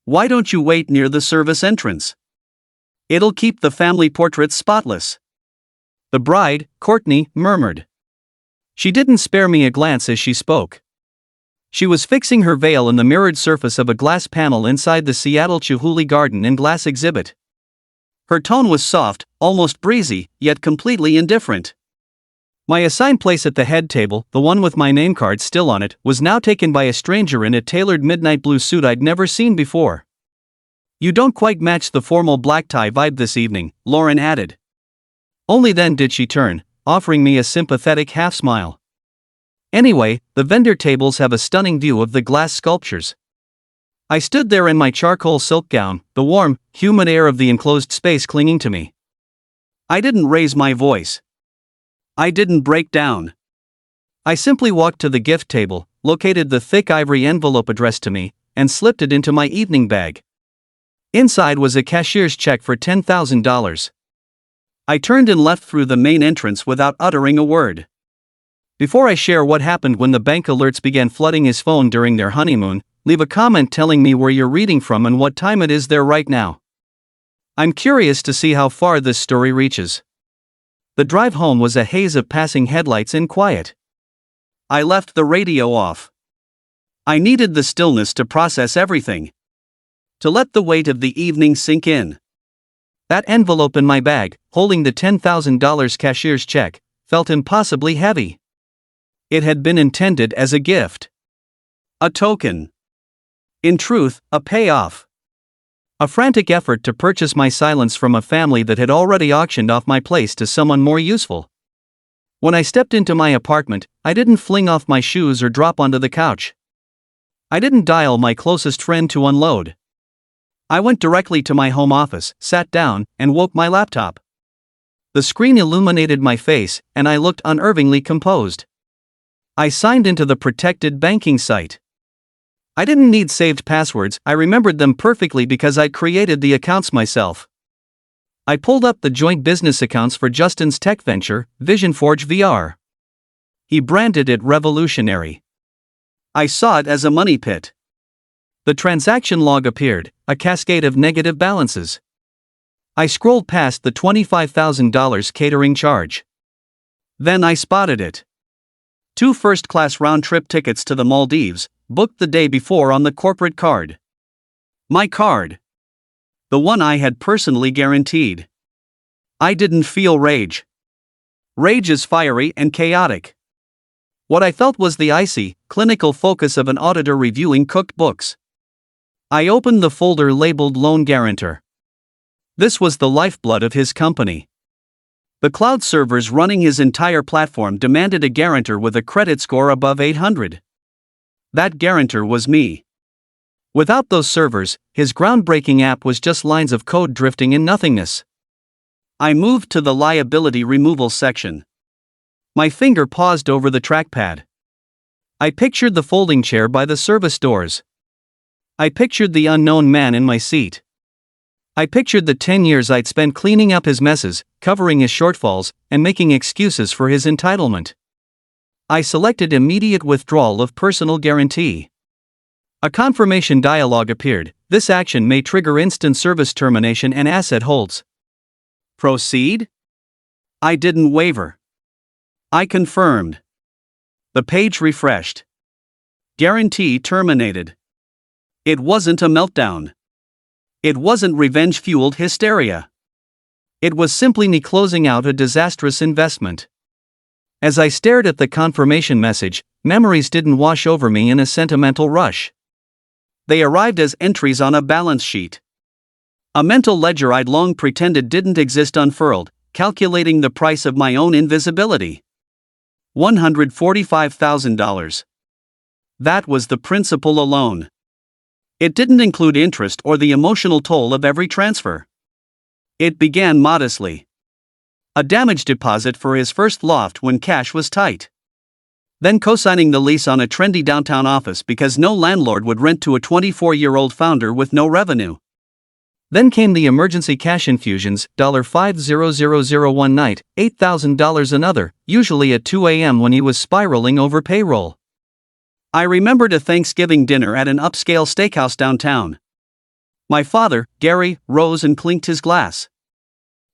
Why don't you wait near the service entrance? It'll keep the family portraits spotless. The bride, Courtney, murmured. She didn't spare me a glance as she spoke. She was fixing her veil in the mirrored surface of a glass panel inside the Seattle Chihuly Garden and Glass exhibit. Her tone was soft, almost breezy, yet completely indifferent. My assigned place at the head table, the one with my name card still on it, was now taken by a stranger in a tailored midnight blue suit I'd never seen before. You don't quite match the formal black tie vibe this evening, Lauren added. Only then did she turn, offering me a sympathetic half-smile. Anyway, the vendor tables have a stunning view of the glass sculptures. I stood there in my charcoal silk gown, the warm, humid air of the enclosed space clinging to me. I didn't raise my voice. I didn't break down. I simply walked to the gift table, located the thick ivory envelope addressed to me, and slipped it into my evening bag. Inside was a cashier's check for $10,000. I turned and left through the main entrance without uttering a word. Before I share what happened when the bank alerts began flooding his phone during their honeymoon, leave a comment telling me where you're reading from and what time it is there right now. I'm curious to see how far this story reaches. The drive home was a haze of passing headlights and quiet. I left the radio off. I needed the stillness to process everything. To let the weight of the evening sink in. That envelope in my bag, holding the $10,000 cashier's check, felt impossibly heavy. It had been intended as a gift. A token. In truth, a payoff. A frantic effort to purchase my silence from a family that had already auctioned off my place to someone more useful. When I stepped into my apartment, I didn't fling off my shoes or drop onto the couch. I didn't dial my closest friend to unload. I went directly to my home office, sat down, and woke my laptop. The screen illuminated my face, and I looked unervingly composed. I signed into the protected banking site. I didn't need saved passwords, I remembered them perfectly because I'd created the accounts myself. I pulled up the joint business accounts for Justin's tech venture, VisionForge VR. He branded it revolutionary. I saw it as a money pit. The transaction log appeared, a cascade of negative balances. I scrolled past the $25,000 catering charge. Then I spotted it. 2 first-class round-trip tickets to the Maldives, booked the day before on the corporate card. My card. The one I had personally guaranteed. I didn't feel rage. Rage is fiery and chaotic. What I felt was the icy, clinical focus of an auditor reviewing cooked books. I opened the folder labeled Loan Guarantor. This was the lifeblood of his company. The cloud servers running his entire platform demanded a guarantor with a credit score above 800. That guarantor was me. Without those servers, his groundbreaking app was just lines of code drifting in nothingness. I moved to the liability removal section. My finger paused over the trackpad. I pictured the folding chair by the service doors. I pictured the unknown man in my seat. I pictured the 10 years I'd spent cleaning up his messes, covering his shortfalls, and making excuses for his entitlement. I selected immediate withdrawal of personal guarantee. A confirmation dialog appeared. This action may trigger instant service termination and asset holds. Proceed? I didn't waver. I confirmed. The page refreshed. Guarantee terminated. It wasn't a meltdown. It wasn't revenge-fueled hysteria. It was simply me closing out a disastrous investment. As I stared at the confirmation message, memories didn't wash over me in a sentimental rush. They arrived as entries on a balance sheet. A mental ledger I'd long pretended didn't exist unfurled, calculating the price of my own invisibility. $145,000. That was the principal alone. It didn't include interest or the emotional toll of every transfer. It began modestly. A damage deposit for his first loft when cash was tight. Then co-signing the lease on a trendy downtown office because no landlord would rent to a 24-year-old founder with no revenue. Then came the emergency cash infusions, $5,000 one night, $8,000 another, usually at 2 a.m. when he was spiraling over payroll. I remembered a Thanksgiving dinner at an upscale steakhouse downtown. My father, Gary, rose and clinked his glass.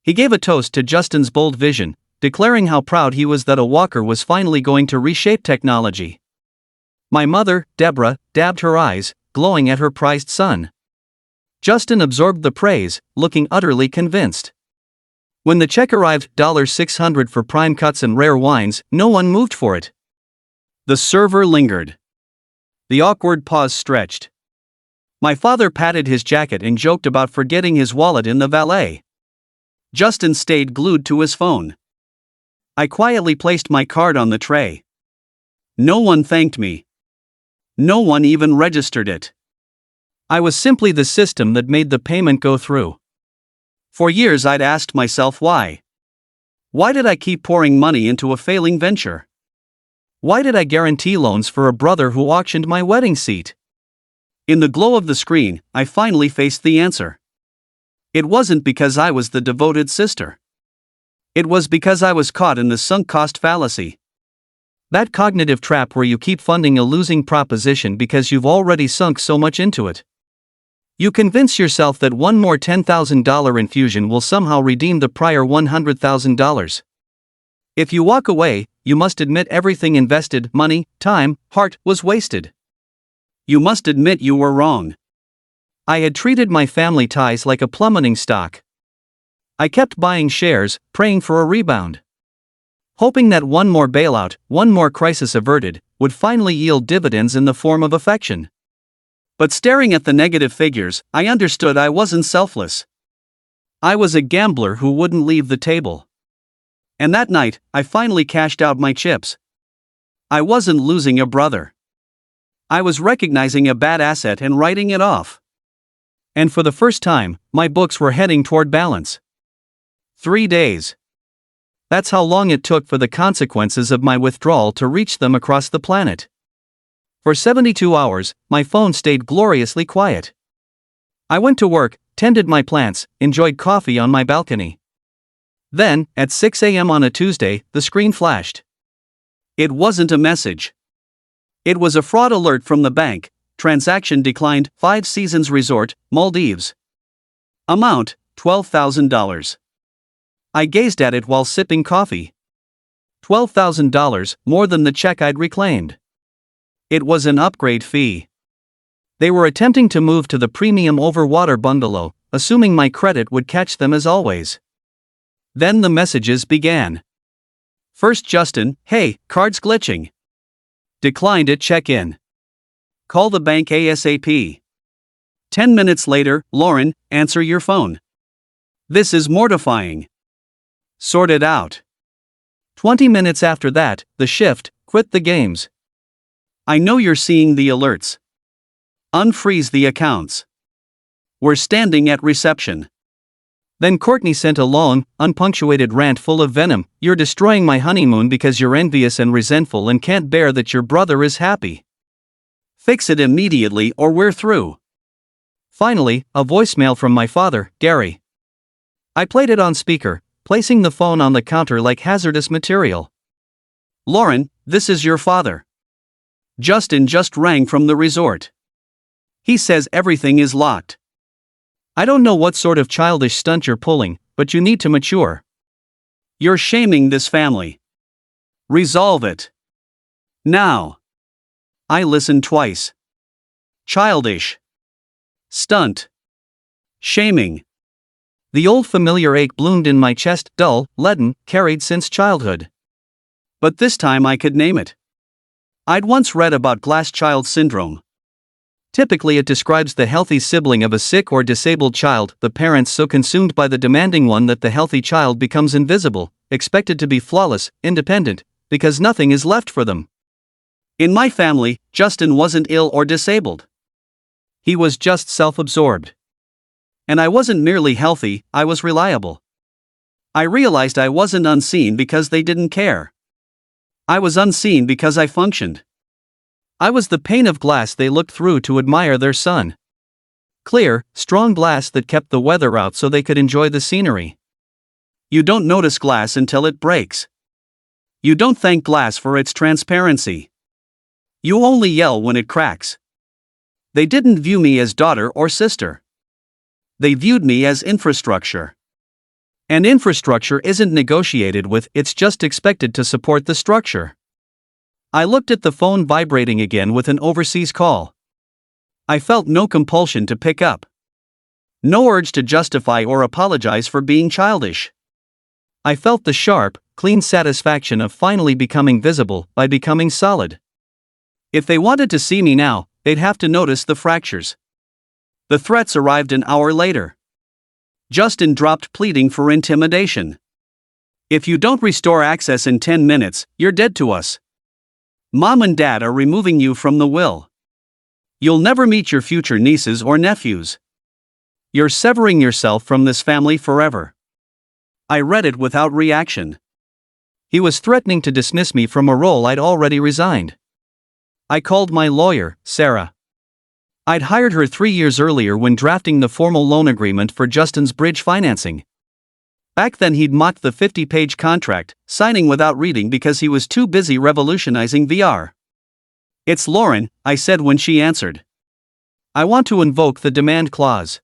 He gave a toast to Justin's bold vision, declaring how proud he was that a walker was finally going to reshape technology. My mother, Deborah, dabbed her eyes, glowing at her prized son. Justin absorbed the praise, looking utterly convinced. When the check arrived, $600 for prime cuts and rare wines, no one moved for it. The server lingered. The awkward pause stretched. My father patted his jacket and joked about forgetting his wallet in the valet. Justin stayed glued to his phone. I quietly placed my card on the tray. No one thanked me. No one even registered it. I was simply the system that made the payment go through. For years I'd asked myself why. Why did I keep pouring money into a failing venture? Why did I guarantee loans for a brother who auctioned my wedding seat? In the glow of the screen, I finally faced the answer. It wasn't because I was the devoted sister. It was because I was caught in the sunk cost fallacy. That cognitive trap where you keep funding a losing proposition because you've already sunk so much into it. You convince yourself that one more $10,000 infusion will somehow redeem the prior $100,000. If you walk away, you must admit everything invested, money, time, heart, was wasted. You must admit you were wrong. I had treated my family ties like a plummeting stock. I kept buying shares, praying for a rebound. Hoping that one more bailout, one more crisis averted, would finally yield dividends in the form of affection. But staring at the negative figures, I understood I wasn't selfless. I was a gambler who wouldn't leave the table. And that night, I finally cashed out my chips. I wasn't losing a brother. I was recognizing a bad asset and writing it off. And for the first time, my books were heading toward balance. 3 days. That's how long it took for the consequences of my withdrawal to reach them across the planet. For 72 hours, my phone stayed gloriously quiet. I went to work, tended my plants, enjoyed coffee on my balcony. Then, at 6 a.m. on a Tuesday, the screen flashed. It wasn't a message. It was a fraud alert from the bank. Transaction declined, 5 Seasons Resort, Maldives. Amount, $12,000. I gazed at it while sipping coffee. $12,000, more than the check I'd reclaimed. It was an upgrade fee. They were attempting to move to the premium overwater bungalow, assuming my credit would catch them as always. Then the messages began. First Justin, hey, card's glitching. Declined at check-in. Call the bank ASAP. 10 minutes later, Lauren, answer your phone. This is mortifying. Sort it out. 20 minutes after that, the shift, quit the games. I know you're seeing the alerts. Unfreeze the accounts. We're standing at reception. Then Courtney sent a long, unpunctuated rant full of venom. You're destroying my honeymoon because you're envious and resentful and can't bear that your brother is happy. Fix it immediately or we're through. Finally, a voicemail from my father, Gary. I played it on speaker, placing the phone on the counter like hazardous material. Lauren, this is your father. Justin just rang from the resort. He says everything is locked. I don't know what sort of childish stunt you're pulling, but you need to mature. You're shaming this family. Resolve it. Now. I listened twice. Childish. Stunt. Shaming. The old familiar ache bloomed in my chest, dull, leaden, carried since childhood. But this time I could name it. I'd once read about glass child syndrome. Typically it describes the healthy sibling of a sick or disabled child, the parents so consumed by the demanding one that the healthy child becomes invisible, expected to be flawless, independent, because nothing is left for them. In my family, Justin wasn't ill or disabled. He was just self-absorbed. And I wasn't merely healthy, I was reliable. I realized I wasn't unseen because they didn't care. I was unseen because I functioned. I was the pane of glass they looked through to admire their son. Clear, strong glass that kept the weather out so they could enjoy the scenery. You don't notice glass until it breaks. You don't thank glass for its transparency. You only yell when it cracks. They didn't view me as daughter or sister. They viewed me as infrastructure. And infrastructure isn't negotiated with, it's just expected to support the structure. I looked at the phone vibrating again with an overseas call. I felt no compulsion to pick up. No urge to justify or apologize for being childish. I felt the sharp, clean satisfaction of finally becoming visible by becoming solid. If they wanted to see me now, they'd have to notice the fractures. The threats arrived an hour later. Justin dropped pleading for intimidation. If you don't restore access in 10 minutes, you're dead to us. Mom and Dad are removing you from the will. You'll never meet your future nieces or nephews. You're severing yourself from this family forever. I read it without reaction. He was threatening to dismiss me from a role I'd already resigned. I called my lawyer, Sarah. I'd hired her 3 years earlier when drafting the formal loan agreement for Justin's bridge financing. Back then he'd mocked the 50-page contract, signing without reading because he was too busy revolutionizing VR. It's Lauren, I said when she answered. I want to invoke the demand clause.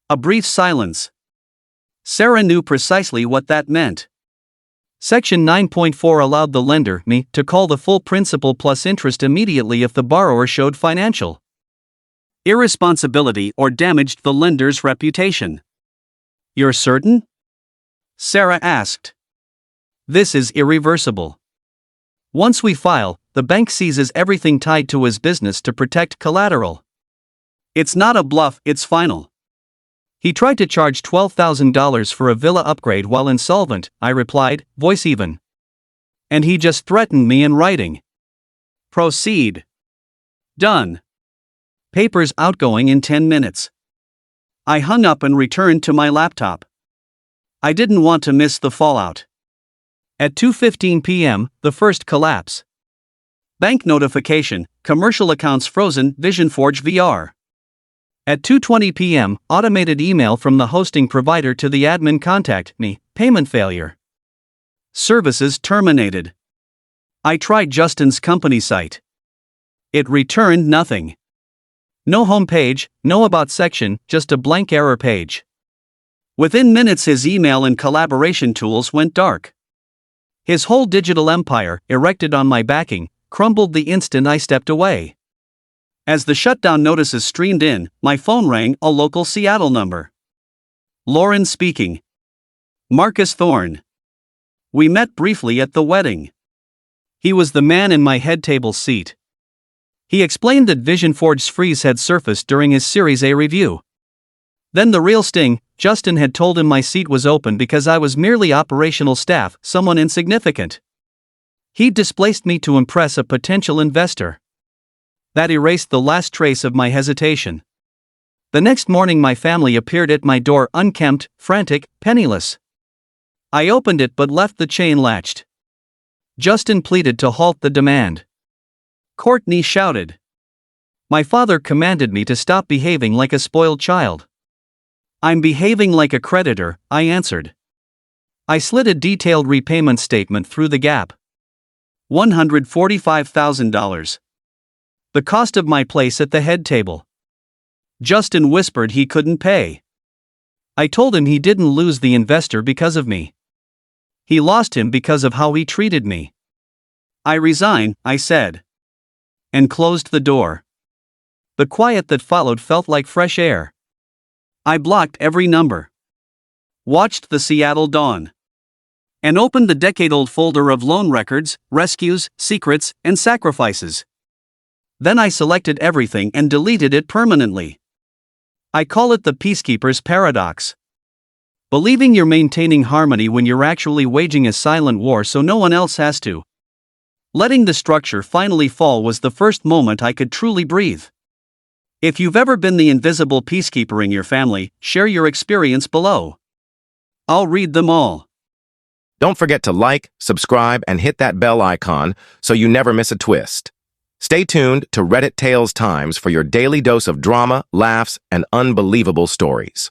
A brief silence. Sarah knew precisely what that meant. Section 9.4 allowed the lender, me, to call the full principal plus interest immediately if the borrower showed financial irresponsibility or damaged the lender's reputation. You're certain? Sarah asked. This is irreversible. Once we file, the bank seizes everything tied to his business to protect collateral. It's not a bluff, it's final. He tried to charge $12,000 for a villa upgrade while insolvent, I replied, voice even. And he just threatened me in writing. Proceed. Done. Papers outgoing in 10 minutes. I hung up and returned to my laptop. I didn't want to miss the fallout. At 2:15 p.m., the first collapse. Bank notification, commercial accounts frozen, VisionForge VR. At 2:20 p.m., automated email from the hosting provider to the admin contact me, payment failure. Services terminated. I tried Justin's company site. It returned nothing. No home page, no about section, just a blank error page. Within minutes his email and collaboration tools went dark. His whole digital empire, erected on my backing, crumbled the instant I stepped away. As the shutdown notices streamed in, my phone rang, a local Seattle number. Lauren speaking. Marcus Thorne. We met briefly at the wedding. He was the man in my head table seat. He explained that VisionForge's freeze had surfaced during his Series A review. Then the real sting, Justin had told him my seat was open because I was merely operational staff, someone insignificant. He'd displaced me to impress a potential investor. That erased the last trace of my hesitation. The next morning my family appeared at my door unkempt, frantic, penniless. I opened it but left the chain latched. Justin pleaded to halt the demand. Courtney shouted. My father commanded me to stop behaving like a spoiled child. I'm behaving like a creditor, I answered. I slid a detailed repayment statement through the gap. $145,000. The cost of my place at the head table. Justin whispered he couldn't pay. I told him he didn't lose the investor because of me. He lost him because of how he treated me. I resign, I said. And closed the door. The quiet that followed felt like fresh air. I blocked every number. Watched the Seattle dawn. And opened the decade-old folder of loan records, rescues, secrets, and sacrifices. Then I selected everything and deleted it permanently. I call it the peacekeeper's paradox. Believing you're maintaining harmony when you're actually waging a silent war so no one else has to. Letting the structure finally fall was the first moment I could truly breathe. If you've ever been the invisible peacekeeper in your family, share your experience below. I'll read them all. Don't forget to like, subscribe, and hit that bell icon so you never miss a twist. Stay tuned to Reddit Tales Times for your daily dose of drama, laughs, and unbelievable stories.